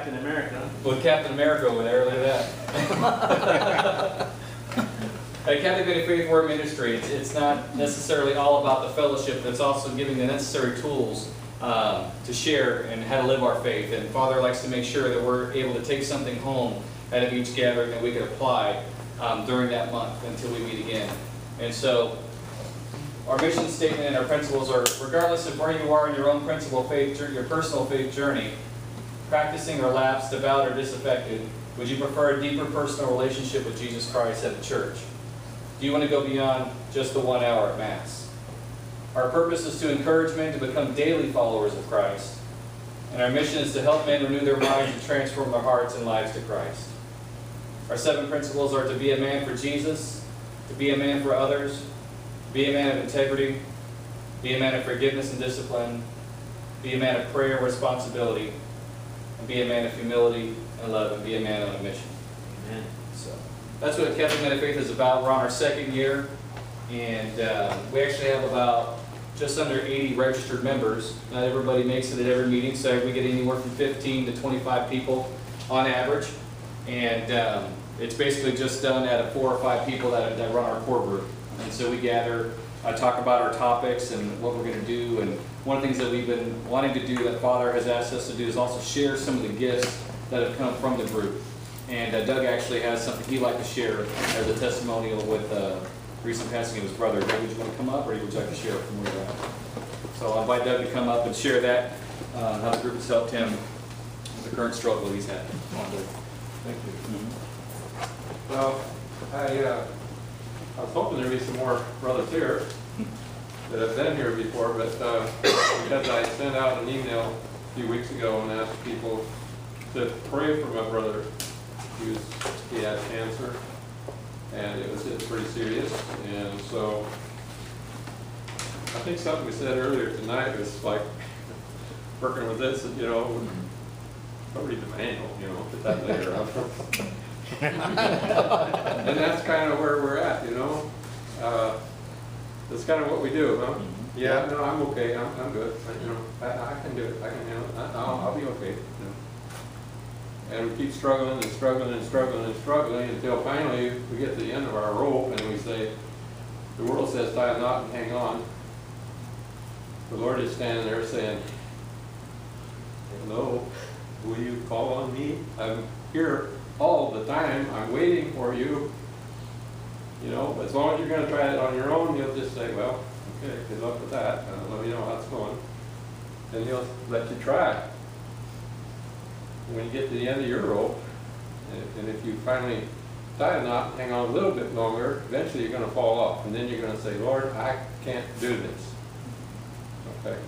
Captain America. With Captain America over there, look at that. At Captivated Faith Word Ministry, it's not necessarily all about the fellowship, but it's also giving the necessary tools to share and how to live our faith. And Father likes to make sure that we're able to take something home out of each gathering that we can apply during that month until we meet again. And so our mission statement and our principles are, regardless of where you are in your own principle faith, your personal faith journey, practicing or lapsed, devout or disaffected, would you prefer a deeper personal relationship with Jesus Christ at the church? Do you want to go beyond just the 1 hour at Mass? Our purpose is to encourage men to become daily followers of Christ, and our mission is to help men renew their minds and transform their hearts and lives to Christ. Our 7 principles are to be a man for Jesus, to be a man for others, be a man of integrity, be a man of forgiveness and discipline, be a man of prayer and responsibility, and be a man of humility and love, and be a man on a mission. Amen. So that's what Captivated Faith is about. We're on our 2nd year, and we actually have about just under 80 registered members. Not everybody makes it at every meeting, so we get anywhere from 15 to 25 people on average. And it's basically just done out of 4 or 5 people that run our core group. And so we gather, talk about our topics and what we're going to do. And one of the things that we've been wanting to do, that Father has asked us to do, is also share some of the gifts that have come from the group. And Doug actually has something he'd like to share as a testimonial with recent passing of his brother. Doug, would you want to come up, or would you like to share from where you're at? So I'll invite Doug to come up and share that, how the group has helped him with the current struggle he's had. Come on, Doug. Thank you. Well, I was hoping there'd be some more brothers here that have been here before, but because I sent out an email a few weeks ago and asked people to pray for my brother. He had cancer, and it was pretty serious, and so I think something we said earlier tonight was like working with this, you know, I'll read the manual, you know, put that later on. And that's kind of where we're at, you know. That's kind of what we do, huh? Yeah, no, I'm okay. I'm good. You know, I can do it. I can handle it. I'll be okay. You know. And we keep struggling and struggling and struggling and struggling until finally we get to the end of our rope and we say, the world says tie a knot and hang on. The Lord is standing there saying, hello, will you call on me? I'm here all the time. I'm waiting for you. You know, as long as you're going to try it on your own, you'll just say, well, okay, good luck with that. Let me know how it's going. And he'll let you try. When you get to the end of your rope, and if you finally tie a knot and hang on a little bit longer, eventually you're going to fall off. And then you're going to say, Lord, I can't do this. Okay.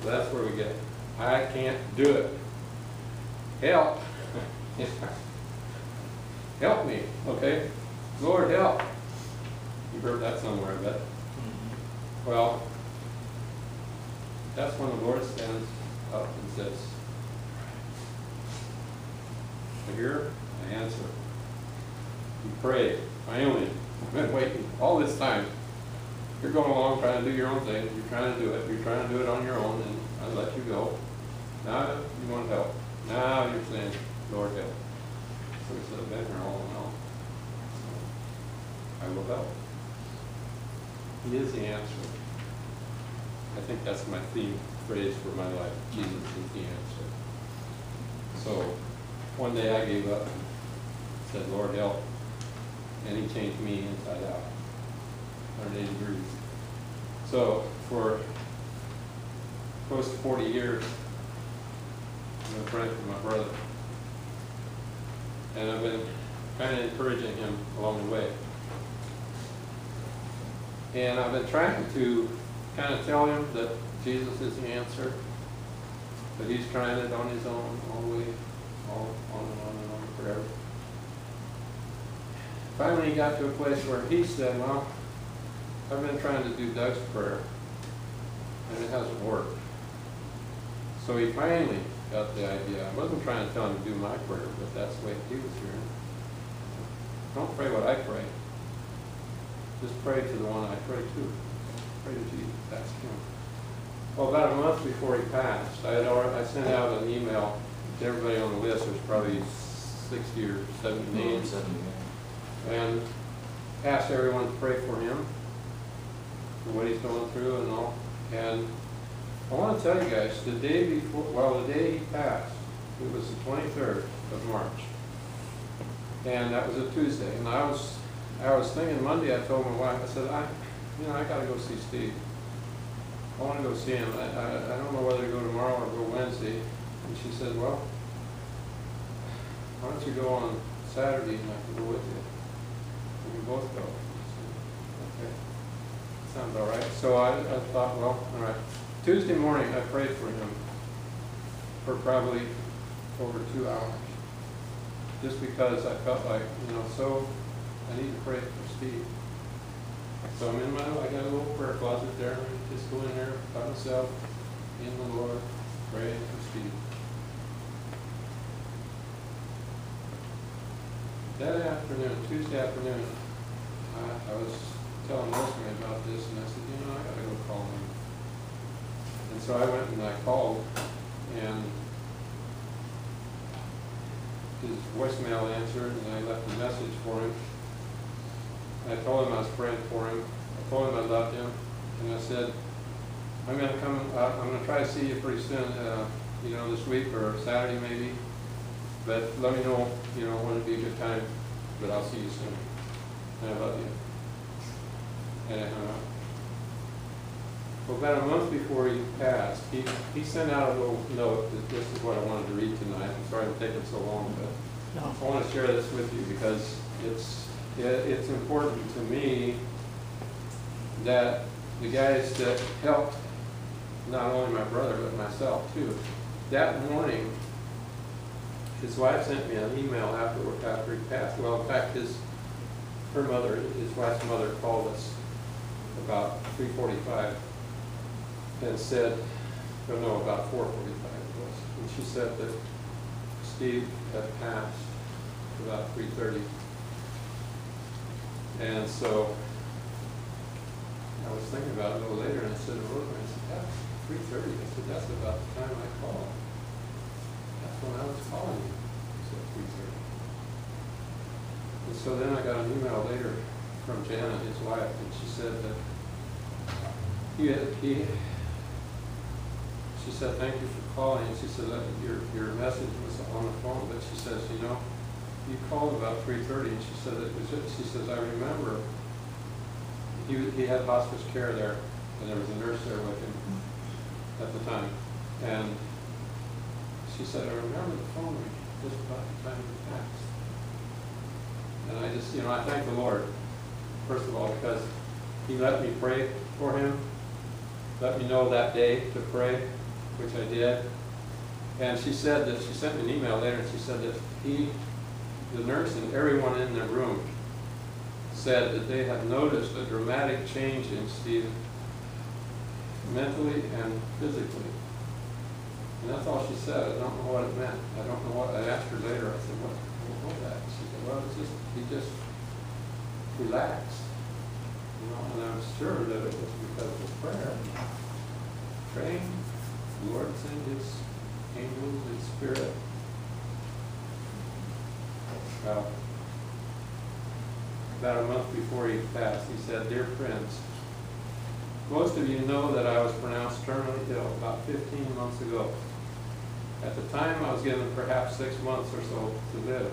So that's where we get, I can't do it. Help. Help me. Okay. Lord, help. You've heard that somewhere, I bet. Well, that's when the Lord stands up and says, I hear, I answer. You pray. Finally, I've been waiting all this time. You're going along trying to do your own thing. You're trying to do it. You're trying to do it on your own, and I let you go. Now you want help. Now you're saying, Lord, help. So he said, I've been here all along. I will help. He is the answer. I think that's my theme phrase for my life. Jesus is the answer. So one day I gave up and said, Lord, help. And he changed me inside out. 180 degrees. So for close to 40 years, I've been praying for my brother. And I've been kind of encouraging him along the way. And I've been trying to kind of tell him that Jesus is the answer, but he's trying it on his own all the way, all on and on and on forever. Finally he got to a place where he said, well, I've been trying to do Doug's prayer, and it hasn't worked. So he finally got the idea. I wasn't trying to tell him to do my prayer, but that's the way he was hearing. Don't pray what I pray. Just pray to the one I pray to. Pray to Jesus. That's him. Well, about a month before he passed, I sent out an email everybody on the list, there's probably 60 or 70 names. And asked everyone to pray for him, for what he's going through and all. And I want to tell you guys, the day before, well, the day he passed, it was the 23rd of March. And that was a Tuesday. And I was thinking Monday, I told my wife, I said, I got to go see Steve. I want to go see him. I don't know whether to go tomorrow or go Wednesday. And she said, well, why don't you go on Saturday and I can go with you? We can both go. I said, okay, sounds all right. So I thought, well, all right. Tuesday morning, I prayed for him for probably over 2 hours. Just because I felt like, so I need to pray for Steve. So I'm I got a little prayer closet there, and I just go in there by myself, in the Lord, praying for Steve. That afternoon, Tuesday afternoon, I was telling Rosemary about this, and I said, I got to go call him. And so I went and I called, and his voicemail answered, and I left a message for him. I told him I was praying for him. I told him I loved him, and I said, I'm going to come. I'm going to try to see you pretty soon. This week or Saturday maybe. But let me know, when it'd be a good time. But I'll see you soon. And I love you. And I hung up. Well, about a month before he passed, he sent out a little note that this is what I wanted to read tonight. I'm sorry I'm taking so long, but I want to share this with you because it's important to me that the guys that helped, not only my brother, but myself too, that morning, his wife sent me an email after he passed. Well, in fact, his wife's mother called us about 3:45 and said, about 4:45 it was, and she said that Steve had passed about 3:30. And so I was thinking about it a little later, and I said to Rosemary, I said, that's 3:30. I said, that's about the time I called. That's when I was calling you. He said 3:30. And so then I got an email later from Janet, his wife, and she said that she said, thank you for calling. And she said that your message was on the phone, but she says, you called about 3:30, and she said she says, I remember he had hospice care there, and there was a nurse there with him at the time. And she said, I remember the phone ring just about the time he passed. And I just, I thank the Lord, first of all, because he let me pray for him, let me know that day to pray, which I did. And she said that, she sent me an email later, and she said that the nurse and everyone in the room said that they had noticed a dramatic change in Steve, mentally and physically. And that's all she said. I don't know what it meant. I don't know what. I asked her later. I said, what was that? She said, well, he just relaxed. And I was sure that it was because of prayer. Praying, the Lord sent his angels, his spirit. Well, about a month before he passed, he said, dear friends, most of you know that I was pronounced terminally ill about 15 months ago. At the time, I was given perhaps 6 months or so to live.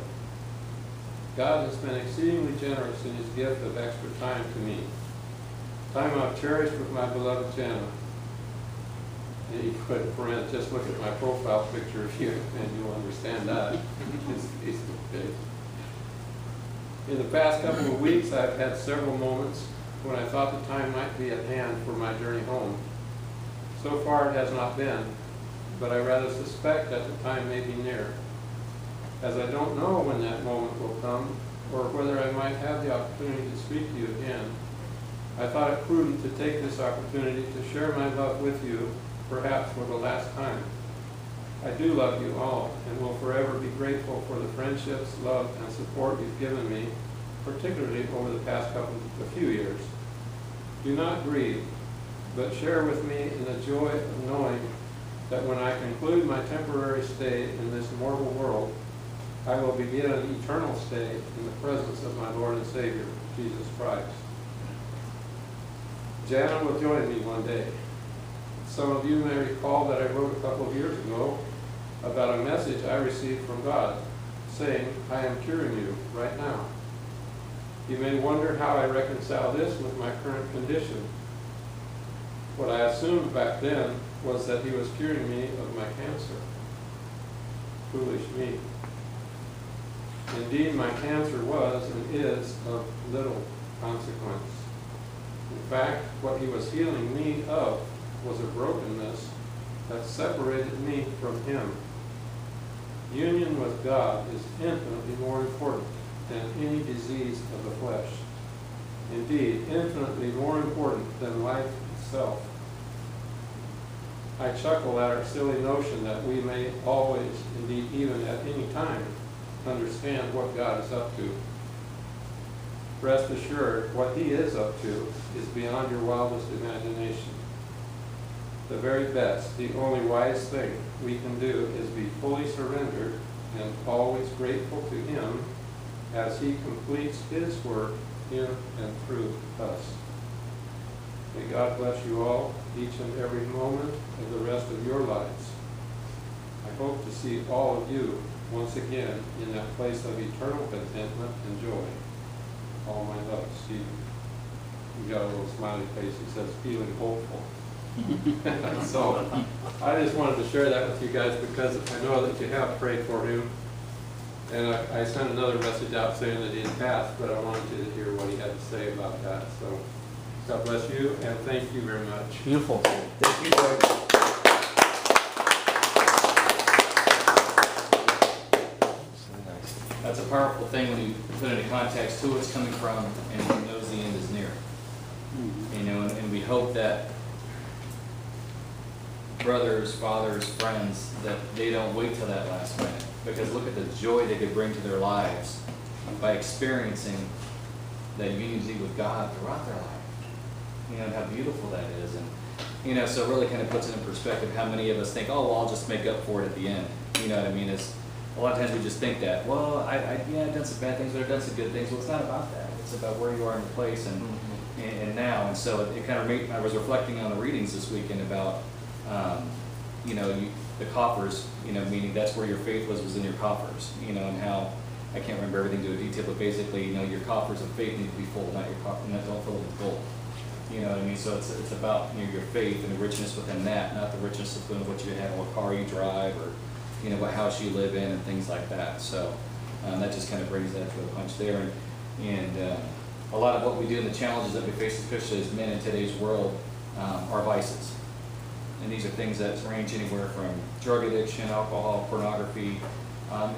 God has been exceedingly generous in his gift of extra time to me. Time I've cherished with my beloved Jana. And he put in parentheses, just look at my profile picture here, and you'll understand that. His Facebook page. In the past couple of weeks, I've had several moments when I thought the time might be at hand for my journey home. So far it has not been, but I rather suspect that the time may be near. As I don't know when that moment will come, or whether I might have the opportunity to speak to you again, I thought it prudent to take this opportunity to share my love with you, perhaps for the last time. I do love you all, and will forever be grateful for the friendships, love, and support you've given me, particularly over the past a few years. Do not grieve, but share with me in the joy of knowing that when I conclude my temporary stay in this mortal world, I will begin an eternal stay in the presence of my Lord and Savior, Jesus Christ. Jana will join me one day. Some of you may recall that I wrote a couple of years ago about a message I received from God, saying, I am curing you right now. You may wonder how I reconcile this with my current condition. What I assumed back then was that he was curing me of my cancer. Foolish me. Indeed, my cancer was and is of little consequence. In fact, what he was healing me of was a brokenness that separated me from him. Union with God is infinitely more important than any disease of the flesh. Indeed, infinitely more important than life itself. I chuckle at our silly notion that we may always, indeed even at any time, understand what God is up to. Rest assured, what he is up to is beyond your wildest imagination. The very best, the only wise thing we can do is be fully surrendered and always grateful to him as he completes his work in and through us. May God bless you all, each and every moment of the rest of your lives. I hope to see all of you once again in that place of eternal contentment and joy. All my love, Stephen. You got a little smiley face that says feeling hopeful. So I just wanted to share that with you guys because I know that you have prayed for him. And I sent another message out saying that he had passed, but I wanted you to hear what he had to say about that. So God bless you and thank you very much. Beautiful. Thank you, Lord. That's a powerful thing when you put it into context who it's coming from and who knows the end is near. You know, and we hope that brothers, fathers, friends, that they don't wait till that last minute. Because look at the joy they could bring to their lives by experiencing that unity with God throughout their life. You know, and how beautiful that is. And, you know, so it really kind of puts it in perspective how many of us think, oh, well, I'll just make up for it at the end. You know what I mean? It's, a lot of times we just think that, well, I've done some bad things, but I've done some good things. Well, it's not about that. It's about where you are in the place and now. And so it kind of made, I was reflecting on the readings this weekend about, you know, the coffers, you know, meaning that's where your faith was in your coffers, you know, and how, I can't remember everything to a detail, but basically, you know, your coffers of faith need to be full, not your coffers, don't fill it with gold. You know what I mean? So it's about, you know, your faith and the richness within that, not the richness of what you have, what car you drive, or, you know, what house you live in, and things like that. So that just kind of brings that to a punch there. And a lot of what we do and the challenges that we face, especially as men in today's world, are vices. And these are things that range anywhere from drug addiction, alcohol, pornography,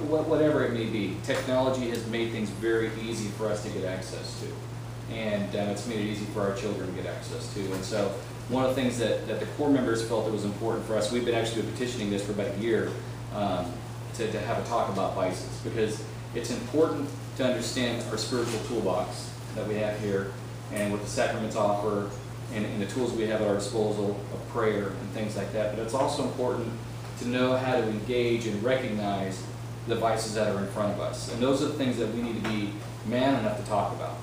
whatever it may be. Technology has made things very easy for us to get access to. And it's made it easy for our children to get access to. And so one of the things that the core members felt it was important for us, we've been actually petitioning this for about a year, to have a talk about vices. Because it's important to understand our spiritual toolbox that we have here and what the sacraments offer and the tools we have at our disposal of prayer and things like that. But it's also important to know how to engage and recognize the vices that are in front of us. And those are the things that we need to be man enough to talk about.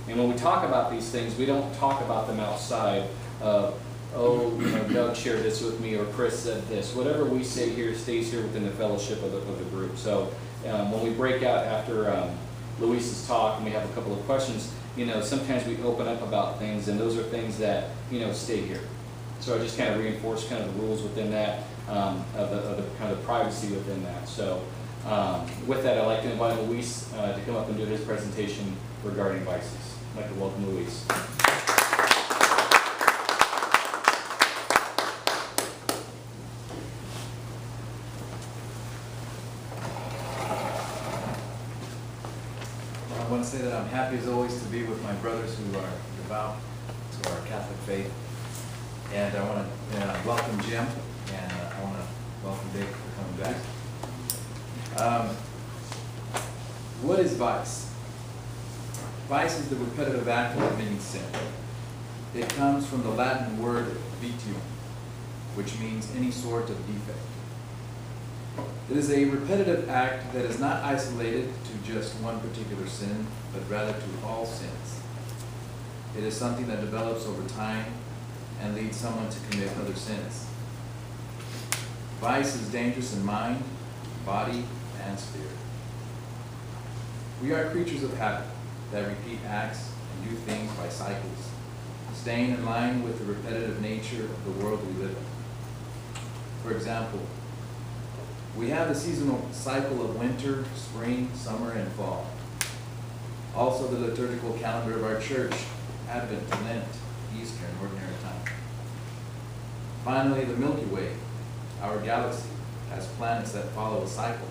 And when we talk about these things, we don't talk about them outside of, oh, you know, Doug shared this with me or Chris said this. Whatever we say here stays here within the fellowship of the group. So when we break out after Luis's talk and we have a couple of questions, you know, sometimes we open up about things, and those are things that, you know, stay here. So I just kind of reinforce kind of the rules within that, of the kind of privacy within that. So with that, I'd like to invite Luis to come up and do his presentation regarding vices. I'd like to welcome Luis. I want to say that I'm happy as always to be with my brothers who are devout to our Catholic faith. And I want to welcome Jim, and I want to welcome Dave for coming back. What is vice? Vice is the repetitive act of committing sin. It comes from the Latin word vitium, which means any sort of defect. It is a repetitive act that is not isolated to just one particular sin, but rather to all sins. It is something that develops over time and leads someone to commit other sins. Vice is dangerous in mind, body, and spirit. We are creatures of habit that repeat acts and do things by cycles, staying in line with the repetitive nature of the world we live in. For example, we have the seasonal cycle of winter, spring, summer, and fall. Also the liturgical calendar of our church, Advent, Lent, Easter, and Ordinary Time. Finally, the Milky Way, our galaxy, has planets that follow a cycle.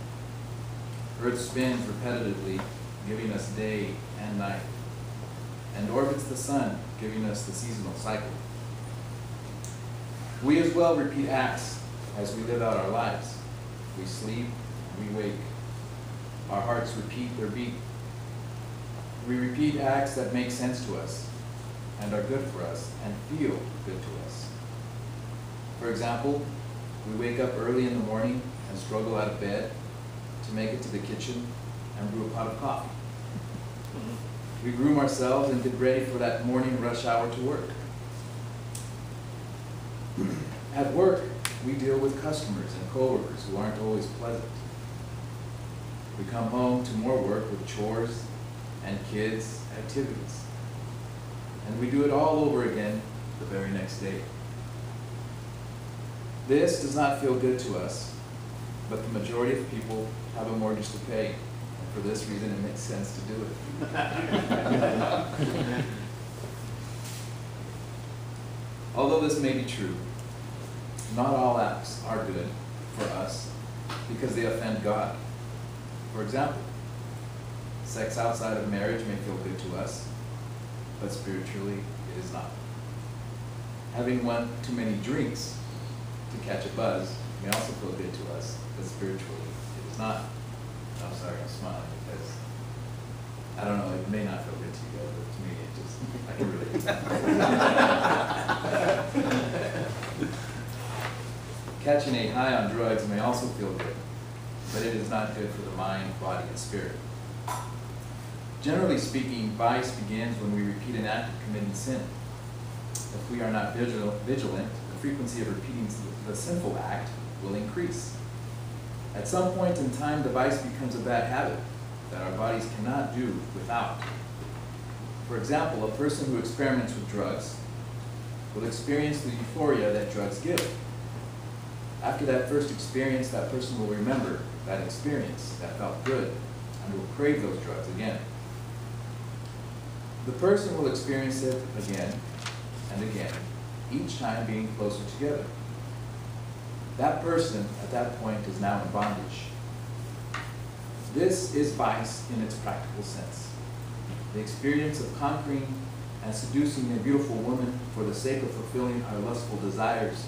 Earth spins repetitively, giving us day and night, and orbits the sun, giving us the seasonal cycle. We as well repeat acts as we live out our lives. We sleep, we wake. Our hearts repeat their beat. We repeat acts that make sense to us and are good for us and feel good to us. For example, we wake up early in the morning and struggle out of bed to make it to the kitchen and brew a pot of coffee. We groom ourselves and get ready for that morning rush hour to work. At work, we deal with customers and coworkers who aren't always pleasant. We come home to more work with chores and kids' activities. And we do it all over again the very next day. This does not feel good to us, but the majority of people have a mortgage to pay. And for this reason, it makes sense to do it. Although this may be true, not all acts are good for us because they offend God. For example, sex outside of marriage may feel good to us, but spiritually it is not. Having one too many drinks to catch a buzz may also feel good to us, but spiritually it is not. I'm sorry, I'm smiling because, I don't know, it may not feel good to you guys, but to me it just, I can relate. Catching a high on drugs may also feel good, but it is not good for the mind, body, and spirit. Generally speaking, vice begins when we repeat an act of committing sin. If we are not vigilant, the frequency of repeating the sinful act will increase. At some point in time, the vice becomes a bad habit that our bodies cannot do without. For example, a person who experiments with drugs will experience the euphoria that drugs give. After that first experience, that person will remember that experience that felt good and will crave those drugs again. The person will experience it again and again, each time being closer together. That person at that point is now in bondage. This is vice in its practical sense. The experience of conquering and seducing a beautiful woman for the sake of fulfilling our lustful desires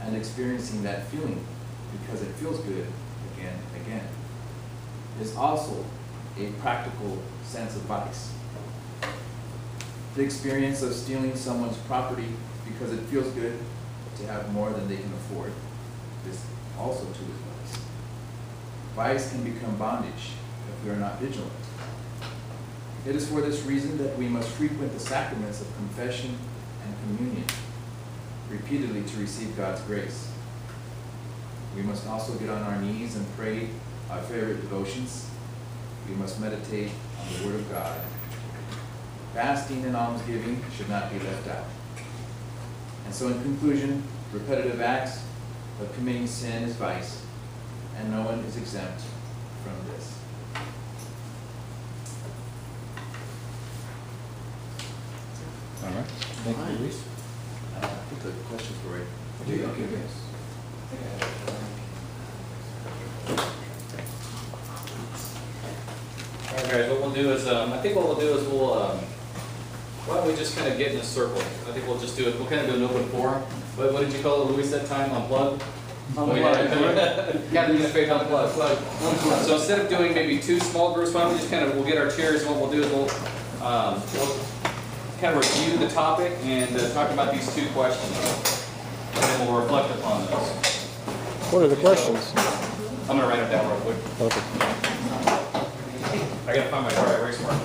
and experiencing that feeling because it feels good again and again is also a practical sense of vice. The experience of stealing someone's property because it feels good to have more than they can afford is also to vice. Vice can become bondage if we are not vigilant. It is for this reason that we must frequent the sacraments of confession and communion repeatedly to receive God's grace. We must also get on our knees and pray our favorite devotions. We must meditate on the Word of God. Fasting and almsgiving should not be left out. And so in conclusion, repetitive acts of committing sin is vice, and no one is exempt from this. All right. Thank you, Luis. I think the questions were right. Okay, yes. All right, guys, what we'll do is, I think what we'll do is why don't we just kind of get in a circle? I think we'll just do it, we'll kind of do an open forum. What did you call it, Luis, that time, unplugged? Gotta use faith unplugged. So instead of doing maybe two small groups, why don't we just kind of, we'll get our chairs, and what we'll do is we'll kind of review the topic and talk about these two questions. And then we'll reflect upon those. What are the questions? I'm gonna write them down real quick. Okay. I gotta find my dry erase marker.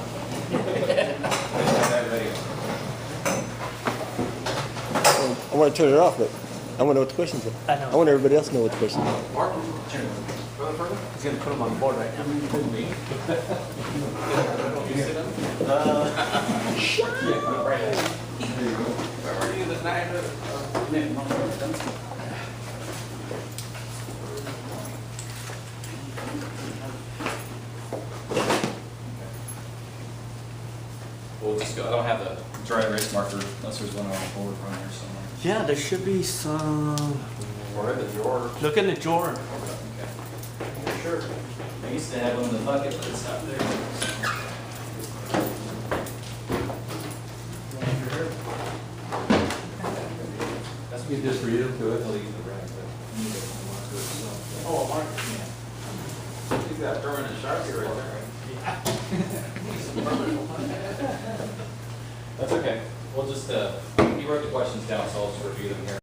I want to turn it off, but I want to know what the questions are. I know. I want everybody else to know what the questions are. He's gonna put them on the board right now. We'll just go, I don't have the dry erase marker unless there's one on the board from here somewhere. Yeah, there should be some. Or in the drawer. Look in the drawer. Okay. Sure. I used to have one in the bucket, but it's not there. That's me just read them to it. I'll use the rag, but you need it when you want to, so. Oh, Mark. Yeah. He's got permanent Sharpie right there. That's okay. We'll just, he wrote the questions down, so I'll just review them here.